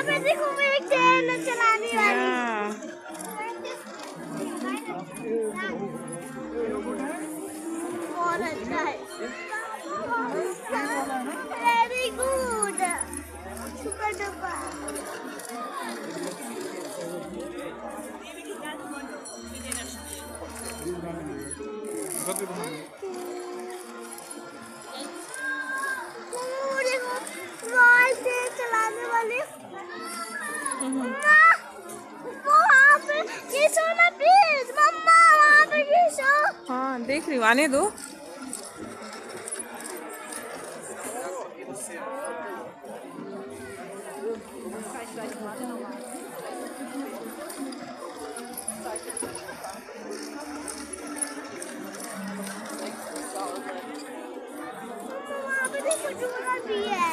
पे देखो मैं एक ट्रेन चलाने वाली। बहुत अच्छा है। Very good. Super duper. चलाने वाली वहाँ पे ये सो ना प्लीज मम्मा वहाँ पे ये सो। हाँ देख रही हूँ, आने दो। वहाँ पे देखो झूला भी है।